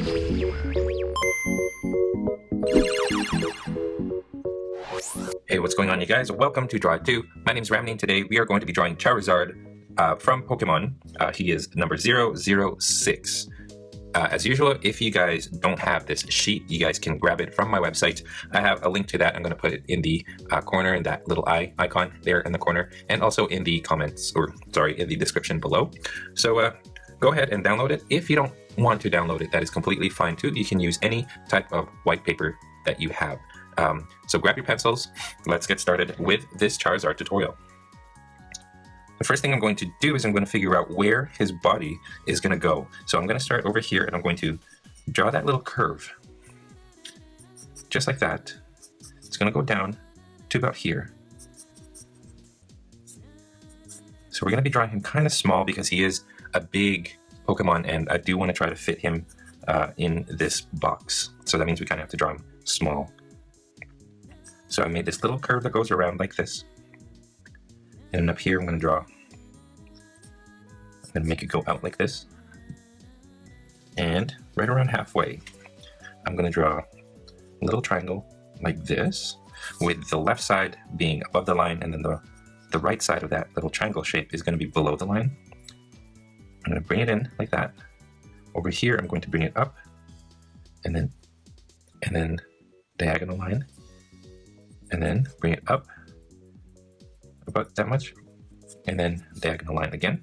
Hey, what's going on, you guys? Welcome to drawittoo. My name's Ramny, and today we are going to be drawing Charizard from Pokemon. He is number 006. As usual, if you guys don't have this sheet, you guys can grab it from my website. I have a link to that. I'm going to put it in the corner, in that little eye icon there in the corner, and also in the comments, or sorry, in the description below. So go ahead and download it. If you don't want to download it, that is completely fine too. You can use any type of white paper that you have. So grab your pencils. Let's get started with this Charizard tutorial. The first thing I'm going to do is I'm going to figure out where his body is going to go. So I'm going to start over here and I'm going to draw that little curve. Just like that. It's going to go down to about here. So we're going to be drawing him kind of small because he is a big Pokemon and I do want to try to fit him in this box. So that means we kind of have to draw him small. So I made this little curve that goes around like this. And up here I'm going to draw, I'm going to make it go out like this. And right around halfway, I'm going to draw a little triangle like this, with the left side being above the line, and then the right side of that little triangle shape is going to be below the line. I'm going to bring it in like that. Over here I'm going to bring it up, and then diagonal line, and then bring it up about that much, and then diagonal line again.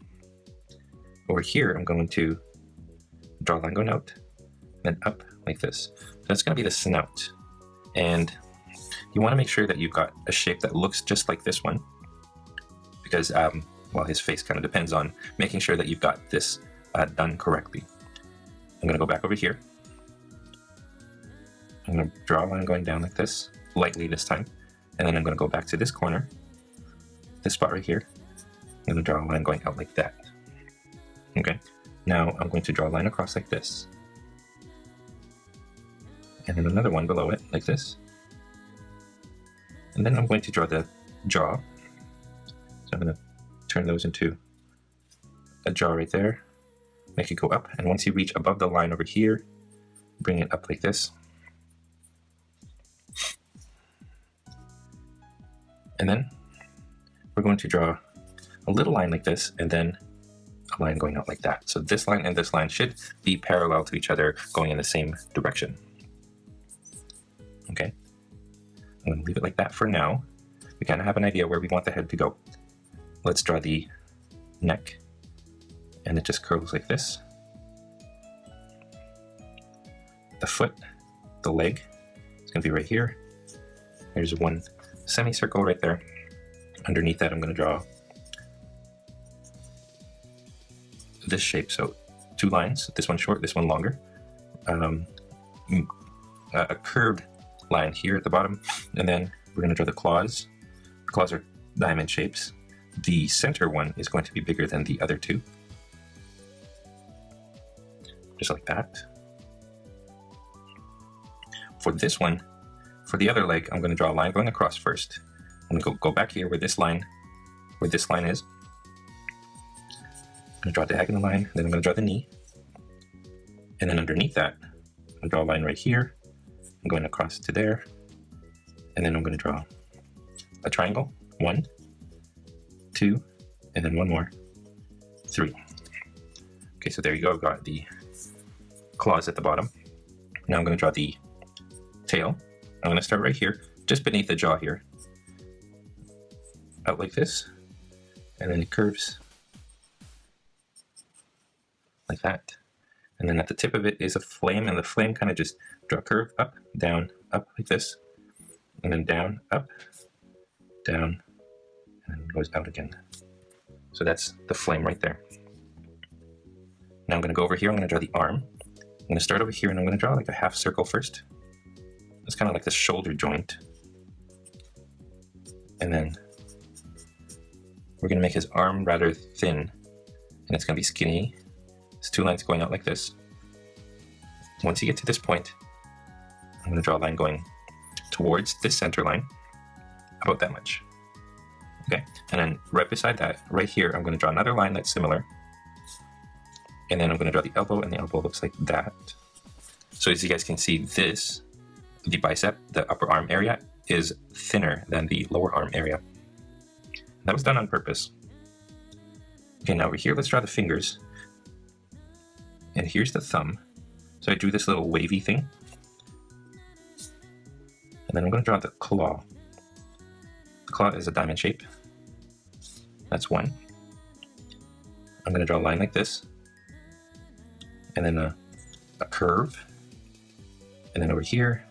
Over here I'm going to draw a line going out, then up like this. That's going to be the snout, and you want to make sure that you've got a shape that looks just like this one, because well, his face kind of depends on making sure that you've got this done correctly. I'm going to go back over here. I'm going to draw a line going down like this, lightly this time, and then I'm going to go back to this corner, this spot right here. I'm going to draw a line going out like that. Okay, now I'm going to draw a line across like this, and then another one below it like this, and then I'm going to draw the jaw. So I'm going to turn those into a jaw right there, make it go up, and once you reach above the line over here, bring it up like this. And then we're going to draw a little line like this, and then a line going out like that. So this line and this line should be parallel to each other, going in the same direction. Okay, I'm going to leave it like that for now. We kind of have an idea where we want the head to go. Let's draw the neck, and it just curls like this. The foot, the leg, it's going to be right here. Here's one semicircle right there. Underneath that I'm going to draw this shape, so two lines, this one short, this one longer, a curved line here at the bottom, and then we're going to draw the claws. The claws are diamond shapes. The center one is going to be bigger than the other two, just like that. For this one, for the other leg, I'm going to draw a line going across first. I'm going to go back here where this line is. I'm going to draw a diagonal line, then I'm going to draw the knee. And then underneath that, I'm going to draw a line right here. I'm going across to there. And then I'm going to draw a triangle. 1, 2, and then one more. 3. Okay, so there you go. I've got the claws at the bottom. Now I'm going to draw the tail. I'm going to start right here, just beneath the jaw here. Out like this, and then it curves like that. And then at the tip of it is a flame, and the flame kind of just draw a curve up, down, up like this, and then down, up, down, and then it goes out again. So that's the flame right there. Now I'm going to go over here, I'm going to draw the arm. I'm going to start over here and I'm going to draw like a half circle first. It's kind of like the shoulder joint. And then we're going to make his arm rather thin, and it's going to be skinny. It's two lines going out like this. Once you get to this point, I'm going to draw a line going towards this center line, about that much. Okay, and then right beside that, right here, I'm going to draw another line that's similar. And then I'm going to draw the elbow, and the elbow looks like that. So as you guys can see, the bicep, the upper arm area, is thinner than the lower arm area. That was done on purpose. Okay, now over here, let's draw the fingers. And here's the thumb. So I drew this little wavy thing. And then I'm going to draw the claw. The claw is a diamond shape. That's one. I'm going to draw a line like this. And then a curve. And then over here,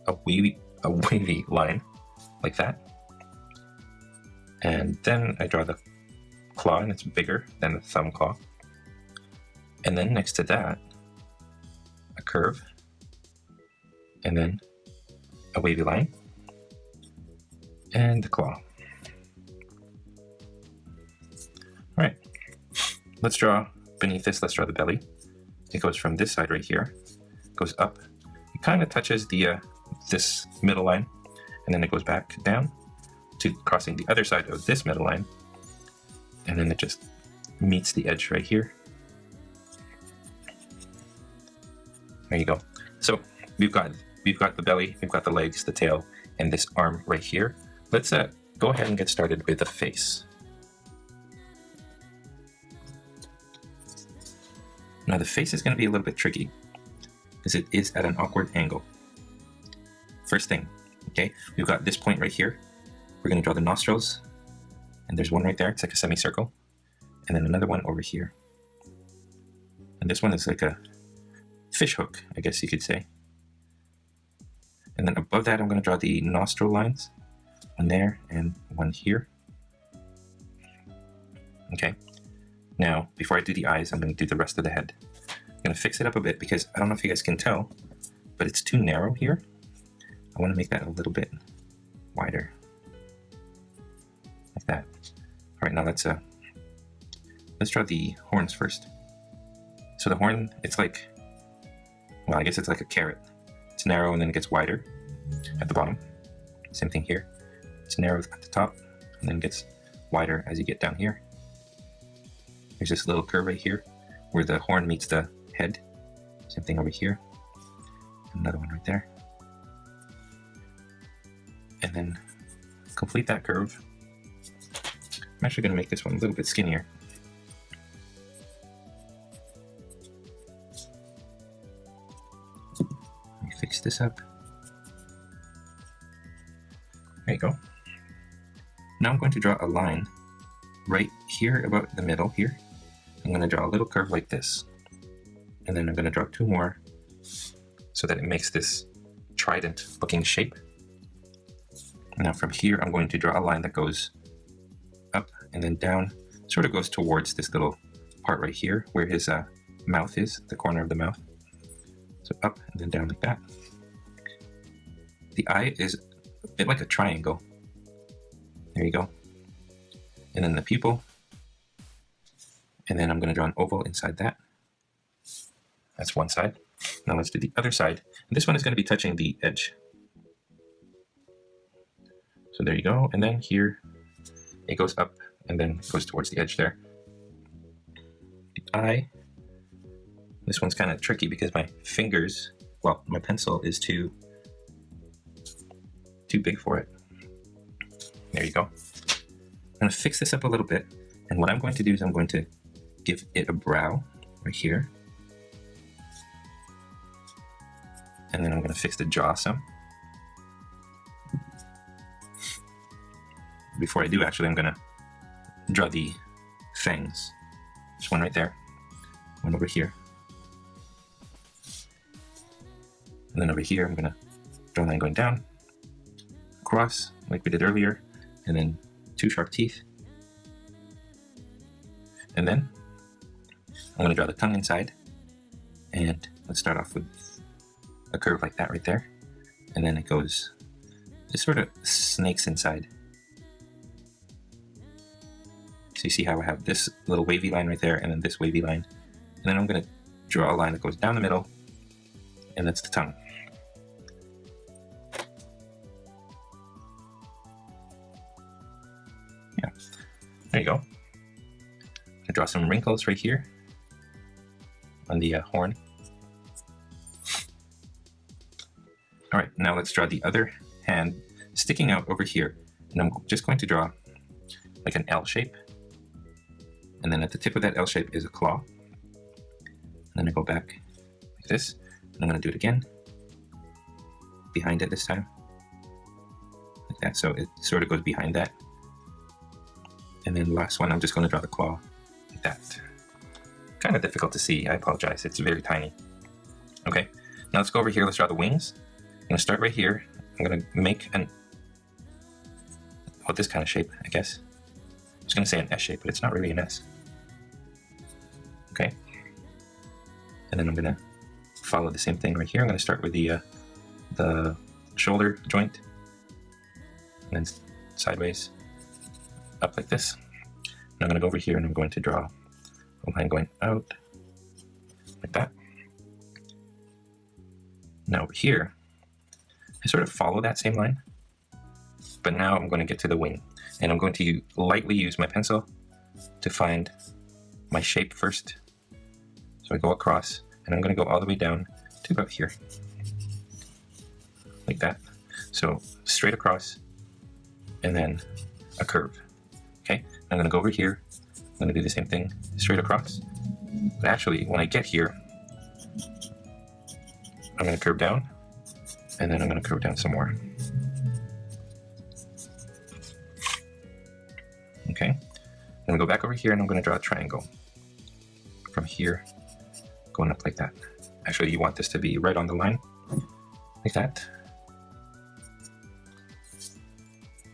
a wavy line like that. And then I draw the claw, and it's bigger than the thumb claw. And then next to that, a curve, and then a wavy line, and the claw. All right, let's draw beneath this, let's draw the belly. It goes from this side right here, goes up. It kind of touches the this middle line, and then it goes back down to crossing the other side of this middle line, and then it just meets the edge right here. There you go. So we've got the belly, we've got the legs, the tail, and this arm right here. Let's go ahead and get started with the face. Now the face is going to be a little bit tricky because it is at an awkward angle. First thing, okay, we've got this point right here. We're going to draw the nostrils, and there's one right there. It's like a semicircle, and then another one over here. And this one is like a fish hook, I guess you could say. And then above that, I'm going to draw the nostril lines, one there and one here. Okay. Now, before I do the eyes, I'm going to do the rest of the head. I'm going to fix it up a bit because I don't know if you guys can tell, but it's too narrow here. I want to make that a little bit wider, like that. All right, now let's draw the horns first. So the horn, it's like, well, I guess it's like a carrot. It's narrow and then it gets wider at the bottom. Same thing here. It's narrow at the top and then gets wider as you get down here. There's this little curve right here where the horn meets the head. Same thing over here. Another one right there. And then complete that curve. I'm actually going to make this one a little bit skinnier. Let me fix this up. There you go. Now I'm going to draw a line right here about the middle here. I'm going to draw a little curve like this. And then I'm going to draw two more so that it makes this trident looking shape. Now from here, I'm going to draw a line that goes up and then down, sort of goes towards this little part right here where his mouth is, the corner of the mouth. So up and then down like that. The eye is a bit like a triangle. There you go. And then the pupil. And then I'm going to draw an oval inside that. That's one side. Now let's do the other side. And this one is going to be touching the edge. So there you go. And then here it goes up and then goes towards the edge there. The eye. This one's kind of tricky because my fingers, well, my pencil is too big for it. There you go. I'm going to fix this up a little bit. And what I'm going to do is I'm going to give it a brow right here. And then I'm going to fix the jaw some. Before I do, actually, I'm going to draw the fangs. There's one right there, one over here. And then over here, I'm going to draw a line going down, across, like we did earlier, and then two sharp teeth. And then I'm going to draw the tongue inside. And let's start off with a curve like that right there. And then it goes, it sort of snakes inside. So you see how I have this little wavy line right there and then this wavy line. And then I'm going to draw a line that goes down the middle, and that's the tongue. Yeah, there you go. I draw some wrinkles right here on the horn. All right, now let's draw the other hand sticking out over here. And I'm just going to draw like an L shape. And then at the tip of that L shape is a claw. And then I go back like this. And I'm going to do it again. Behind it this time. Like that, so it sort of goes behind that. And then the last one, I'm just going to draw the claw like that. Kind of difficult to see, I apologize, it's very tiny. Okay, now let's go over here, let's draw the wings. I'm going to start right here. I'm going to make this kind of shape, I guess. I was going to say an S shape, but it's not really an S. Okay. And then I'm going to follow the same thing right here. I'm going to start with the shoulder joint. And then sideways, up like this. And I'm going to go over here and I'm going to draw a line going out, like that. Now over here, I sort of follow that same line, but now I'm going to get to the wing. And I'm going to lightly use my pencil to find my shape first. So I go across, and I'm going to go all the way down to about here. Like that. So straight across, and then a curve. Okay, I'm going to go over here. I'm going to do the same thing, straight across. But actually, when I get here, I'm going to curve down, and then I'm going to curve down some more. Okay, I'm going to go back over here and I'm going to draw a triangle from here going up like that. Actually, you want this to be right on the line, like that.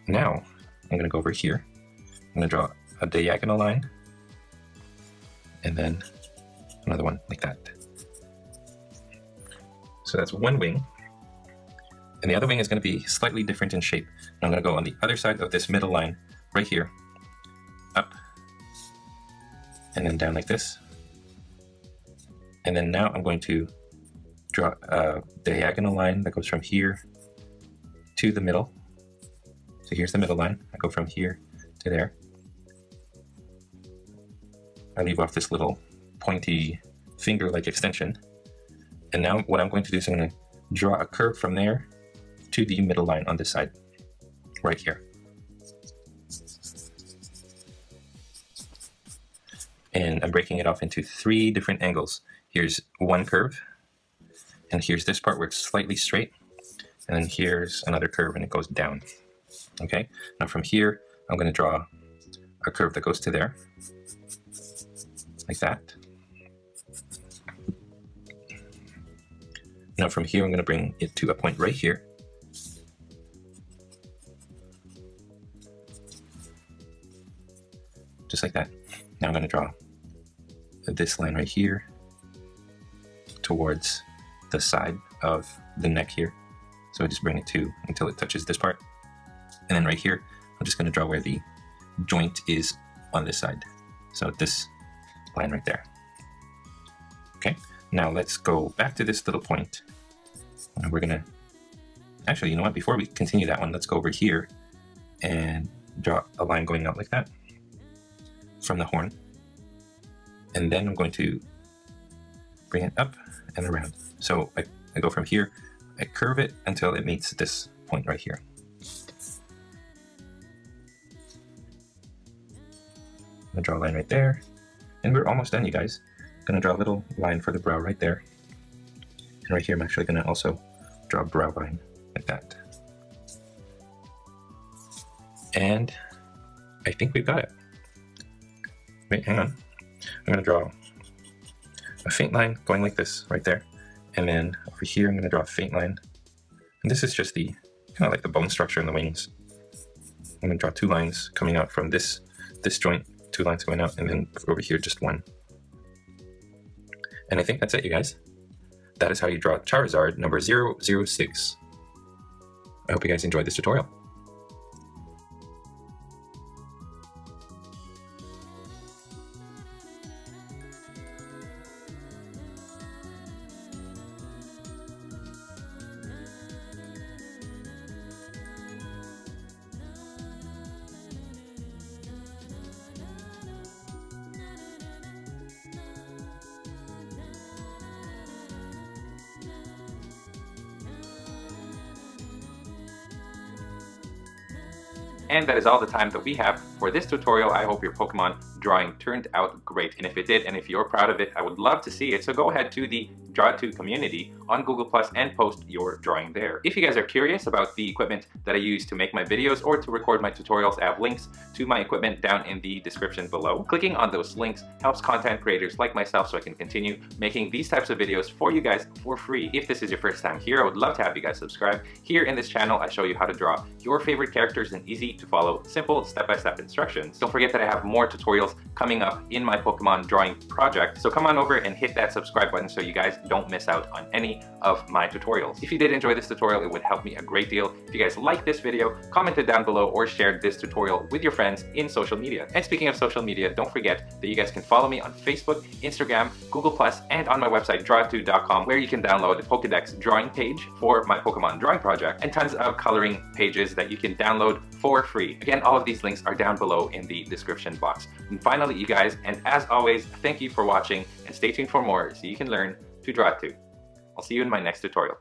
Now, I'm going to go over here. I'm going to draw a diagonal line and then another one like that. So that's one wing. And the other wing is going to be slightly different in shape. And I'm going to go on the other side of this middle line right here, up, and then down like this. And then now I'm going to draw a diagonal line that goes from here to the middle. So here's the middle line. I go from here to there. I leave off this little pointy finger-like extension. And now what I'm going to do is I'm going to draw a curve from there to the middle line on this side, right here. And I'm breaking it off into 3 different angles. Here's one curve, and here's this part where it's slightly straight, and then here's another curve and it goes down. Okay, now from here, I'm going to draw a curve that goes to there, like that. Now from here, I'm going to bring it to a point right here. Just like that. Now I'm going to draw this line right here towards the side of the neck here. So I just bring it to until it touches this part. And then right here, I'm just going to draw where the joint is on this side. So this line right there. Okay, now let's go back to this little point. And we're going to, actually, you know what, before we continue that one, let's go over here and draw a line going out like that from the horn. And then I'm going to bring it up and around. So I go from here, I curve it until it meets this point right here. I'm gonna draw a line right there. And we're almost done, you guys. I'm gonna draw a little line for the brow right there. And right here, I'm actually gonna also draw a brow line like that. And I think we've got it. Wait, hang on. I'm gonna draw a faint line going like this right there. And then over here, I'm gonna draw a faint line. And this is just the, kind of like the bone structure in the wings. I'm gonna draw 2 lines coming out from this joint, 2 lines going out, and then over here, just 1. And I think that's it, you guys. That is how you draw Charizard number 006. I hope you guys enjoyed this tutorial. And that is all the time that we have for this tutorial. I hope your Pokemon drawing turned out great, and if it did, and if you're proud of it, I would love to see it. So go ahead to the drawittoo community on Google+ and post your drawing there. If you guys are curious about the equipment that I use to make my videos or to record my tutorials, I have links to my equipment down in the description below. Clicking on those links helps content creators like myself so I can continue making these types of videos for you guys for free. If this is your first time here, I would love to have you guys subscribe. Here in this channel, I show you how to draw your favorite characters in easy to follow, simple step-by-step instructions. Don't forget that I have more tutorials coming up in my Pokemon drawing project, so come on over and hit that subscribe button so you guys don't miss out on any of my tutorials. If you did enjoy this tutorial, it would help me a great deal. If you guys liked this video, comment it down below or share this tutorial with your friends in social media. And speaking of social media, don't forget that you guys can follow me on Facebook, Instagram, Google+, and on my website drawittoo.com, where you can download the Pokedex drawing page for my Pokemon drawing project and tons of coloring pages that you can download for free. Again, all of these links are down below in the description box. And finally, you guys, and as always, thank you for watching, and stay tuned for more so you can learn to draw too. I'll see you in my next tutorial.